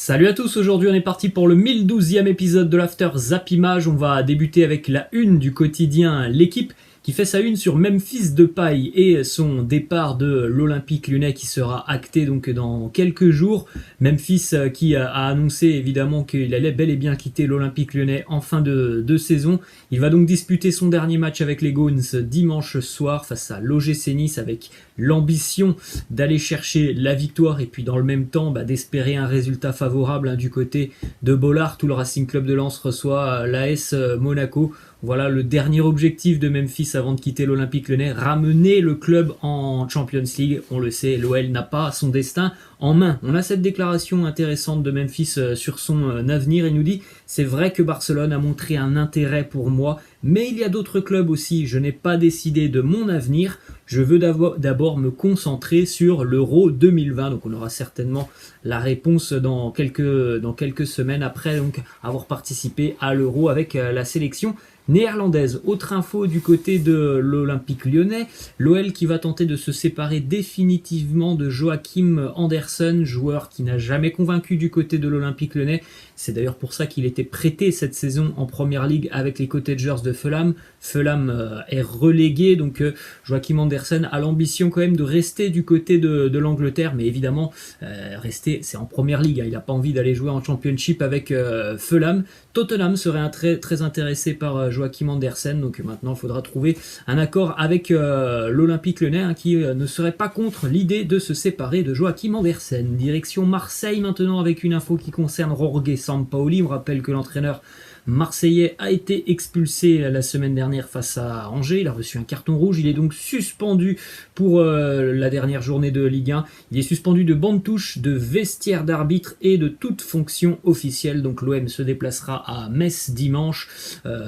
Salut à tous, aujourd'hui on est parti pour le 1012e épisode de l'After Zappimage. On va débuter avec la une du quotidien L'équipe qui fait sa une sur Memphis Depay et son départ de l'Olympique Lyonnais qui sera acté donc dans quelques jours. Memphis qui a annoncé évidemment qu'il allait bel et bien quitter l'Olympique Lyonnais en fin de saison. Il va donc disputer son dernier match avec les Goons dimanche soir face à l'OGC Nice avec l'ambition d'aller chercher la victoire et puis dans le même temps d'espérer un résultat favorable du côté de Bollard. Tout le Racing Club de Lens reçoit l'AS Monaco. Voilà le dernier objectif de Memphis avant de quitter l'Olympique Lyonnais, ramener le club en Champions League. On le sait, l'OL n'a pas son destin en main. On a cette déclaration intéressante de Memphis sur son avenir. Il nous dit « C'est vrai que Barcelone a montré un intérêt pour moi, mais il y a d'autres clubs aussi. Je n'ai pas décidé de mon avenir. Je veux d'abord me concentrer sur l'Euro 2020. » Donc on aura certainement la réponse dans quelques semaines après donc avoir participé à l'Euro avec la sélection néerlandaise. Autre info du côté de l'Olympique Lyonnais, l'OL qui va tenter de se séparer définitivement de Joachim Andersen, joueur qui n'a jamais convaincu du côté de l'Olympique Lyonnais. C'est d'ailleurs pour ça qu'il était prêté cette saison en Première Ligue avec les Cottagers de Fulham. Fulham est relégué, donc Joachim Andersen a l'ambition quand même de rester du côté de l'Angleterre, mais évidemment rester, c'est en Première Ligue, il n'a pas envie d'aller jouer en Championship avec Fulham. Tottenham serait très intéressé par Joachim Andersen, donc maintenant il faudra trouver un accord avec l'Olympique Lyonnais qui ne serait pas contre l'idée de se séparer de Joachim Andersen. Direction Marseille maintenant avec une info qui concerne Jorge Sampaoli. On rappelle que l'entraîneur marseillais a été expulsé la semaine dernière face à Angers. Il a reçu un carton rouge. Il est donc suspendu pour la dernière journée de Ligue 1. Il est suspendu de banc de touche, de vestiaire d'arbitre et de toute fonction officielle. Donc l'OM se déplacera à Metz dimanche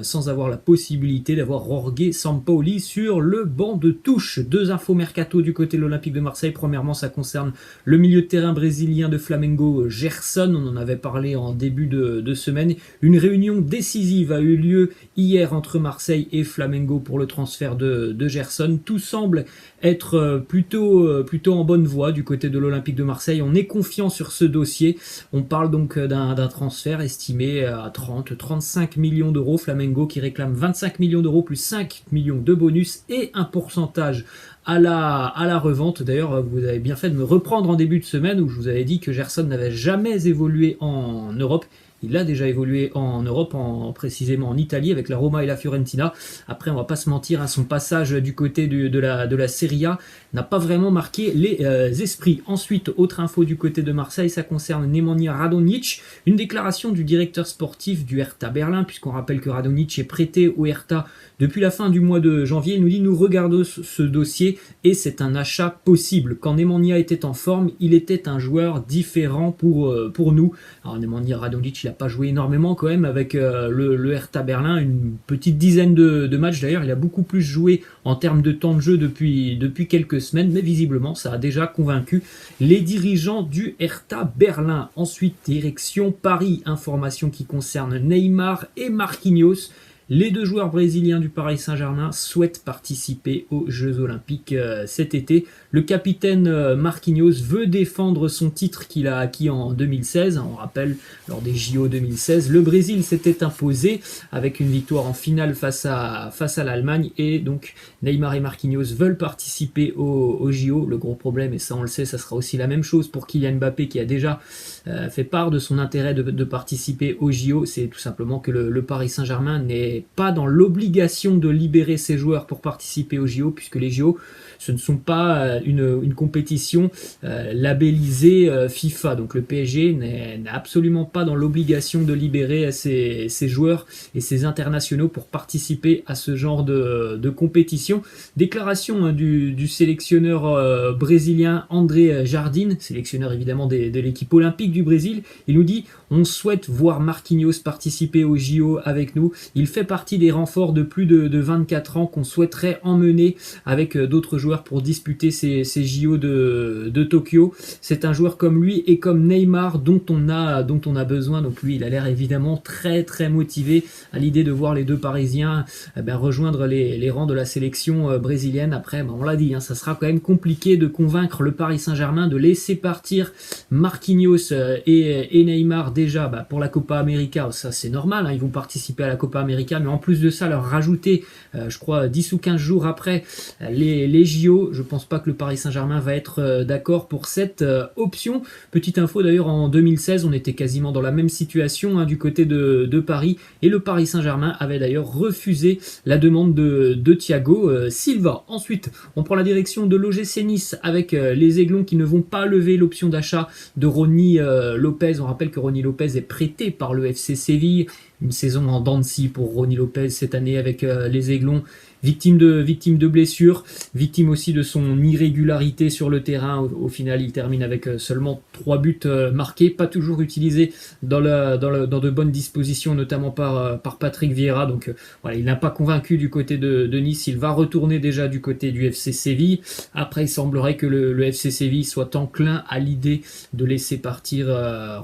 sans avoir la possibilité d'avoir Jorge Sampaoli sur le banc de touche. Deux infos mercato du côté de l'Olympique de Marseille. Premièrement, ça concerne le milieu de terrain brésilien de Flamengo, Gerson. On en avait parlé en début de semaine. Une réunion décisive a eu lieu hier entre Marseille et Flamengo pour le transfert de Gerson. Tout semble être plutôt en bonne voie du côté de l'Olympique de Marseille. On est confiant sur ce dossier. On parle donc d'un transfert estimé à 30-35 millions d'euros. Flamengo qui réclame 25 millions d'euros plus 5 millions de bonus et un pourcentage à la revente. D'ailleurs, vous avez bien fait de me reprendre en début de semaine où je vous avais dit que Gerson n'avait jamais évolué en Europe. Il a déjà évolué en Europe, précisément en Italie, avec la Roma et la Fiorentina. Après, on va pas se mentir, son passage du côté de la Serie A n'a pas vraiment marqué les esprits. Ensuite, autre info du côté de Marseille, ça concerne Nemanja Radonjic. Une déclaration du directeur sportif du Hertha Berlin, puisqu'on rappelle que Radonjic est prêté au Hertha depuis la fin du mois de janvier. Il nous dit « Nous regardons ce dossier et c'est un achat possible. Quand Nemanja était en forme, il était un joueur différent pour nous. » Alors Nemanja Radonjic, il n'a pas joué énormément quand même avec le Hertha Berlin, une petite dizaine de matchs. D'ailleurs, il a beaucoup plus joué en termes de temps de jeu depuis quelques semaines, mais visiblement, ça a déjà convaincu les dirigeants du Hertha Berlin. Ensuite, direction Paris, information qui concerne Neymar et Marquinhos. Les deux joueurs brésiliens du Paris Saint-Germain souhaitent participer aux Jeux Olympiques cet été. Le capitaine Marquinhos veut défendre son titre qu'il a acquis en 2016. On rappelle, lors des JO 2016, le Brésil s'était imposé avec une victoire en finale face à l'Allemagne. Et donc Neymar et Marquinhos veulent participer aux JO. Le gros problème, et ça on le sait, ça sera aussi la même chose pour Kylian Mbappé qui a déjà fait part de son intérêt de participer aux JO. C'est tout simplement que le Paris Saint-Germain n'est pas dans l'obligation de libérer ses joueurs pour participer aux JO, puisque les JO, ce ne sont pas une compétition labellisée FIFA. Donc le PSG n'est absolument pas dans l'obligation de libérer ses joueurs et ses internationaux pour participer à ce genre de compétition. Déclaration du sélectionneur brésilien André Jardim, sélectionneur évidemment de l'équipe olympique du Brésil. Il nous dit « On souhaite voir Marquinhos participer aux JO avec nous. Il fait partie des renforts de plus de 24 ans qu'on souhaiterait emmener avec d'autres joueurs pour disputer ces JO de Tokyo. C'est un joueur comme lui et comme Neymar dont on a besoin. Donc lui, il a l'air évidemment très très motivé à l'idée de voir les deux Parisiens rejoindre les rangs de la sélection brésilienne. Après, on l'a dit, ça sera quand même compliqué de convaincre le Paris Saint-Germain de laisser partir Marquinhos et Neymar déjà pour la Copa América. Ça c'est normal, ils vont participer à la Copa América, mais en plus de ça, leur rajouter, je crois, 10 ou 15 jours après les JO, je pense pas que le Paris Saint-Germain va être d'accord pour cette option. Petite info d'ailleurs, en 2016, on était quasiment dans la même situation du côté de Paris, et le Paris Saint-Germain avait d'ailleurs refusé la demande de Thiago Silva. Ensuite, on prend la direction de l'OGC Nice avec les Aiglons qui ne vont pas lever l'option d'achat de Rony Lopez. On rappelle que Rony Lopez est prêté par le FC Séville. Une saison en dents de scie pour Rony Lopez cette année avec les Aiglons. Victime de blessures, victime aussi de son irrégularité sur le terrain. Au final, il termine avec seulement 3 buts marqués, pas toujours utilisés dans de bonnes dispositions, notamment par Patrick Vieira. Donc voilà, il n'a pas convaincu du côté de Nice. Il va retourner déjà du côté du FC Séville. Après, il semblerait que le FC Séville soit enclin à l'idée de laisser partir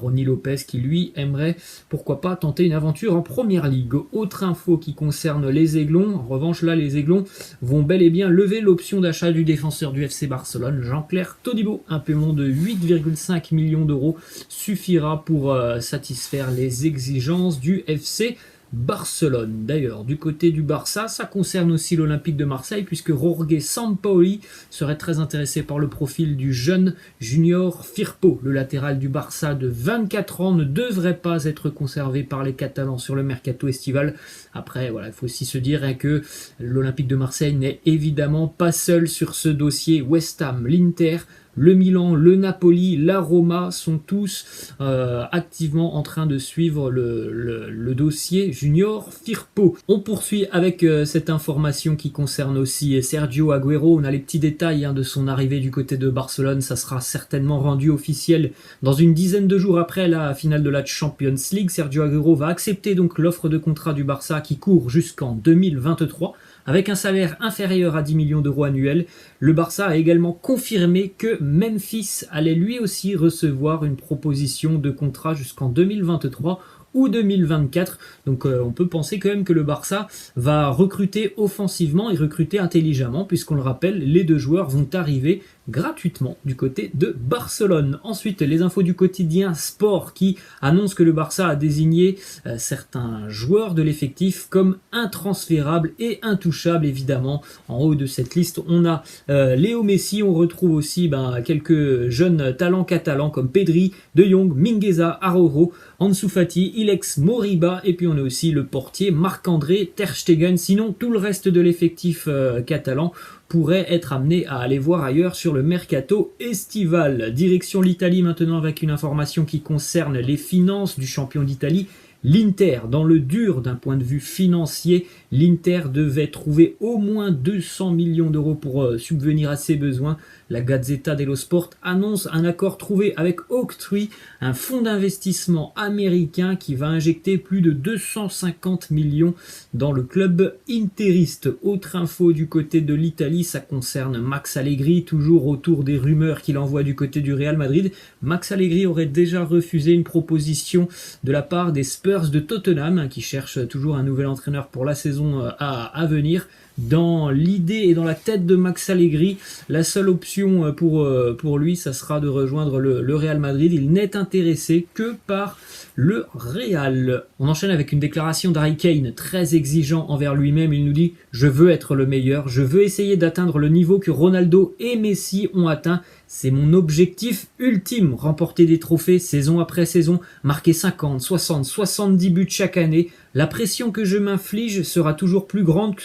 Rony Lopez, qui lui aimerait, pourquoi pas, tenter une aventure en Première Ligue. Autre info qui concerne les Aiglons. En revanche, là, les Aiglons vont bel et bien lever l'option d'achat du défenseur du FC Barcelone, Jean-Claire Todibo. Un paiement de 8,5 millions d'euros suffira pour satisfaire les exigences du FC Barcelone. D'ailleurs, du côté du Barça, ça concerne aussi l'Olympique de Marseille, puisque Jorge Sampaoli serait très intéressé par le profil du jeune Junior Firpo. Le latéral du Barça de 24 ans ne devrait pas être conservé par les Catalans sur le mercato estival. Après, voilà, il faut aussi se dire que l'Olympique de Marseille n'est évidemment pas seul sur ce dossier. West Ham, l'Inter, le Milan, le Napoli, la Roma sont tous activement en train de suivre le dossier Junior Firpo. On poursuit avec cette information qui concerne aussi Sergio Agüero. On a les petits détails de son arrivée du côté de Barcelone. Ça sera certainement rendu officiel dans une dizaine de jours après la finale de la Champions League. Sergio Agüero va accepter donc l'offre de contrat du Barça qui court jusqu'en 2023. Avec un salaire inférieur à 10 millions d'euros annuels, le Barça a également confirmé que Memphis allait lui aussi recevoir une proposition de contrat jusqu'en 2023 ou 2024. Donc on peut penser quand même que le Barça va recruter offensivement et recruter intelligemment, puisqu'on le rappelle, les deux joueurs vont arriver gratuitement du côté de Barcelone. Ensuite, les infos du quotidien Sport qui annonce que le Barça a désigné certains joueurs de l'effectif comme intransférables et intouchables. Évidemment, en haut de cette liste, on a Léo Messi. On retrouve aussi quelques jeunes talents catalans comme Pedri, De Jong, Mingueza, Araujo, Ansu Fati, Ilex Moriba, et puis on a aussi le portier Marc-André Ter Stegen. Sinon, tout le reste de l'effectif catalan pourrait être amené à aller voir ailleurs sur le mercato estival. Direction l'Italie maintenant avec une information qui concerne les finances du champion d'Italie, l'Inter. Dans le dur d'un point de vue financier, l'Inter devait trouver au moins 200 millions d'euros pour subvenir à ses besoins. La Gazzetta dello Sport annonce un accord trouvé avec Oaktree, un fonds d'investissement américain qui va injecter plus de 250 millions dans le club interiste. Autre info du côté de l'Italie, ça concerne Max Allegri, toujours autour des rumeurs qu'il envoie du côté du Real Madrid. Max Allegri aurait déjà refusé une proposition de la part des Spurs de Tottenham, qui cherchent toujours un nouvel entraîneur pour la saison à venir. Dans l'idée et dans la tête de Max Allegri, la seule option pour lui, ça sera de rejoindre le Real Madrid. Il n'est intéressé que par le Real. On enchaîne avec une déclaration d'Harry Kane, très exigeant envers lui-même. Il nous dit « Je veux être le meilleur, je veux essayer d'atteindre le niveau que Ronaldo et Messi ont atteint. C'est mon objectif ultime, remporter des trophées saison après saison, marquer 50, 60, 70 buts chaque année. La pression que je m'inflige sera toujours plus grande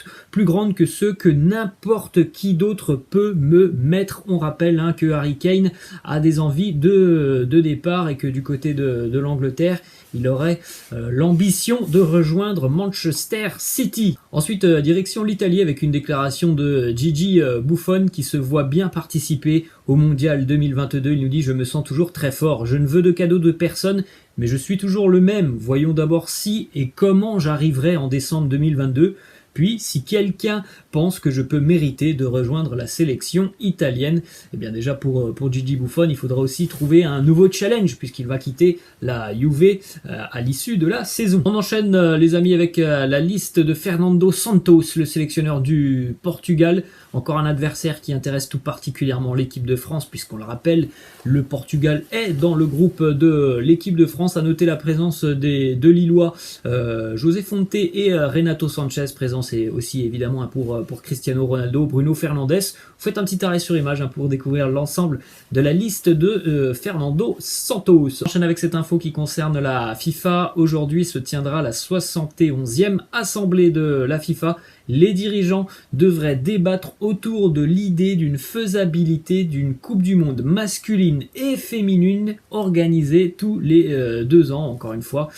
que ceux que n'importe qui d'autre peut me mettre. » On rappelle que Harry Kane a des envies de départ et que du côté de l'Angleterre, il aurait l'ambition de rejoindre Manchester City. Ensuite, direction l'Italie avec une déclaration de Gigi Buffon qui se voit bien participer au Mondial 2022. Il nous dit « Je me sens toujours très fort, je ne veux de cadeaux de personne, mais je suis toujours le même. Voyons d'abord si et comment j'arriverai en décembre 2022. Puis, si quelqu'un pense que je peux mériter de rejoindre la sélection italienne, eh bien déjà pour Gigi Buffon, il faudra aussi trouver un nouveau challenge puisqu'il va quitter la Juve à l'issue de la saison. On enchaîne les amis avec la liste de Fernando Santos, le sélectionneur du Portugal. Encore un adversaire qui intéresse tout particulièrement l'équipe de France puisqu'on le rappelle, le Portugal est dans le groupe de l'équipe de France. À noter la présence des deux Lillois, José Fonte et Renato Sanchez, présents c'est aussi évidemment pour Cristiano Ronaldo, Bruno Fernandes. Vous faites un petit arrêt sur image pour découvrir l'ensemble de la liste de Fernando Santos. On enchaîne avec cette info qui concerne la FIFA. Aujourd'hui se tiendra la 71e assemblée de la FIFA. Les dirigeants devraient débattre autour de l'idée d'une faisabilité d'une Coupe du Monde masculine et féminine organisée tous les 2 ans, encore une fois.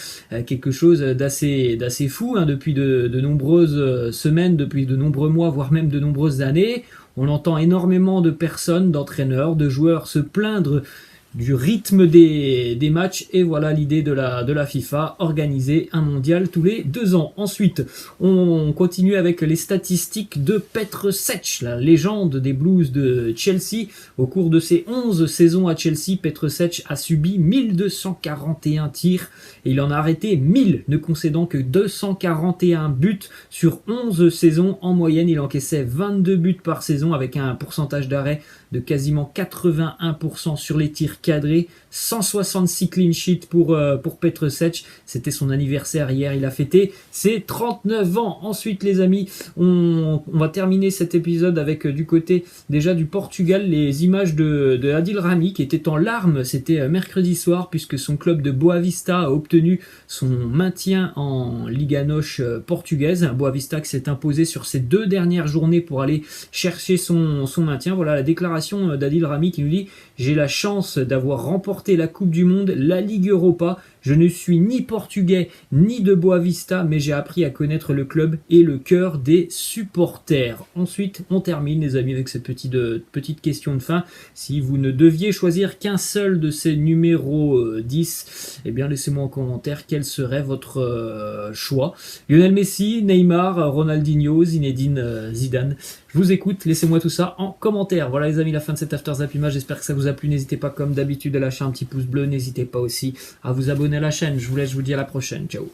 Quelque chose d'assez fou depuis de nombreuses semaines, depuis de nombreux mois, voire même de nombreuses années. On entend énormément de personnes, d'entraîneurs, de joueurs se plaindre du rythme des matchs, et voilà l'idée de la FIFA, organiser un mondial tous les 2 ans. Ensuite, on continue avec les statistiques de Petr Cech, la légende des Blues de Chelsea. Au cours de ses 11 saisons à Chelsea, Petr Cech a subi 1241 tirs et il en a arrêté 1000, ne concédant que 241 buts sur 11 saisons. En moyenne, il encaissait 22 buts par saison avec un pourcentage d'arrêt de quasiment 81% sur les tirs cadrés, 166 clean sheets pour Petr Cech. C'était son anniversaire hier, il a fêté ses 39 ans. Ensuite les amis, on va terminer cet épisode avec du côté déjà du Portugal, les images de Adil Rami qui était en larmes. C'était mercredi soir puisque son club de Boa Vista a obtenu son maintien en Liga NOS portugaise. Boa Vista qui s'est imposé sur ses 2 dernières journées pour aller chercher son maintien. Voilà la déclaration d'Adil Rami qui nous dit « J'ai la chance d'avoir remporté la Coupe du Monde, la Ligue Europa. Je ne suis ni portugais ni de Boa Vista, mais j'ai appris à connaître le club et le cœur des supporters. » Ensuite, on termine les amis avec cette petite question de fin. Si vous ne deviez choisir qu'un seul de ces numéros 10, eh bien laissez-moi en commentaire quel serait votre choix. Lionel Messi, Neymar, Ronaldinho, Zinedine Zidane. Je vous écoute, laissez-moi tout ça en commentaire. Voilà les amis, la fin de cet After Zappimage. J'espère que ça vous a plu. N'hésitez pas comme d'habitude à lâcher un petit pouce bleu. N'hésitez pas aussi à vous abonner à la chaîne. Je vous laisse, je vous dis à la prochaine. Ciao.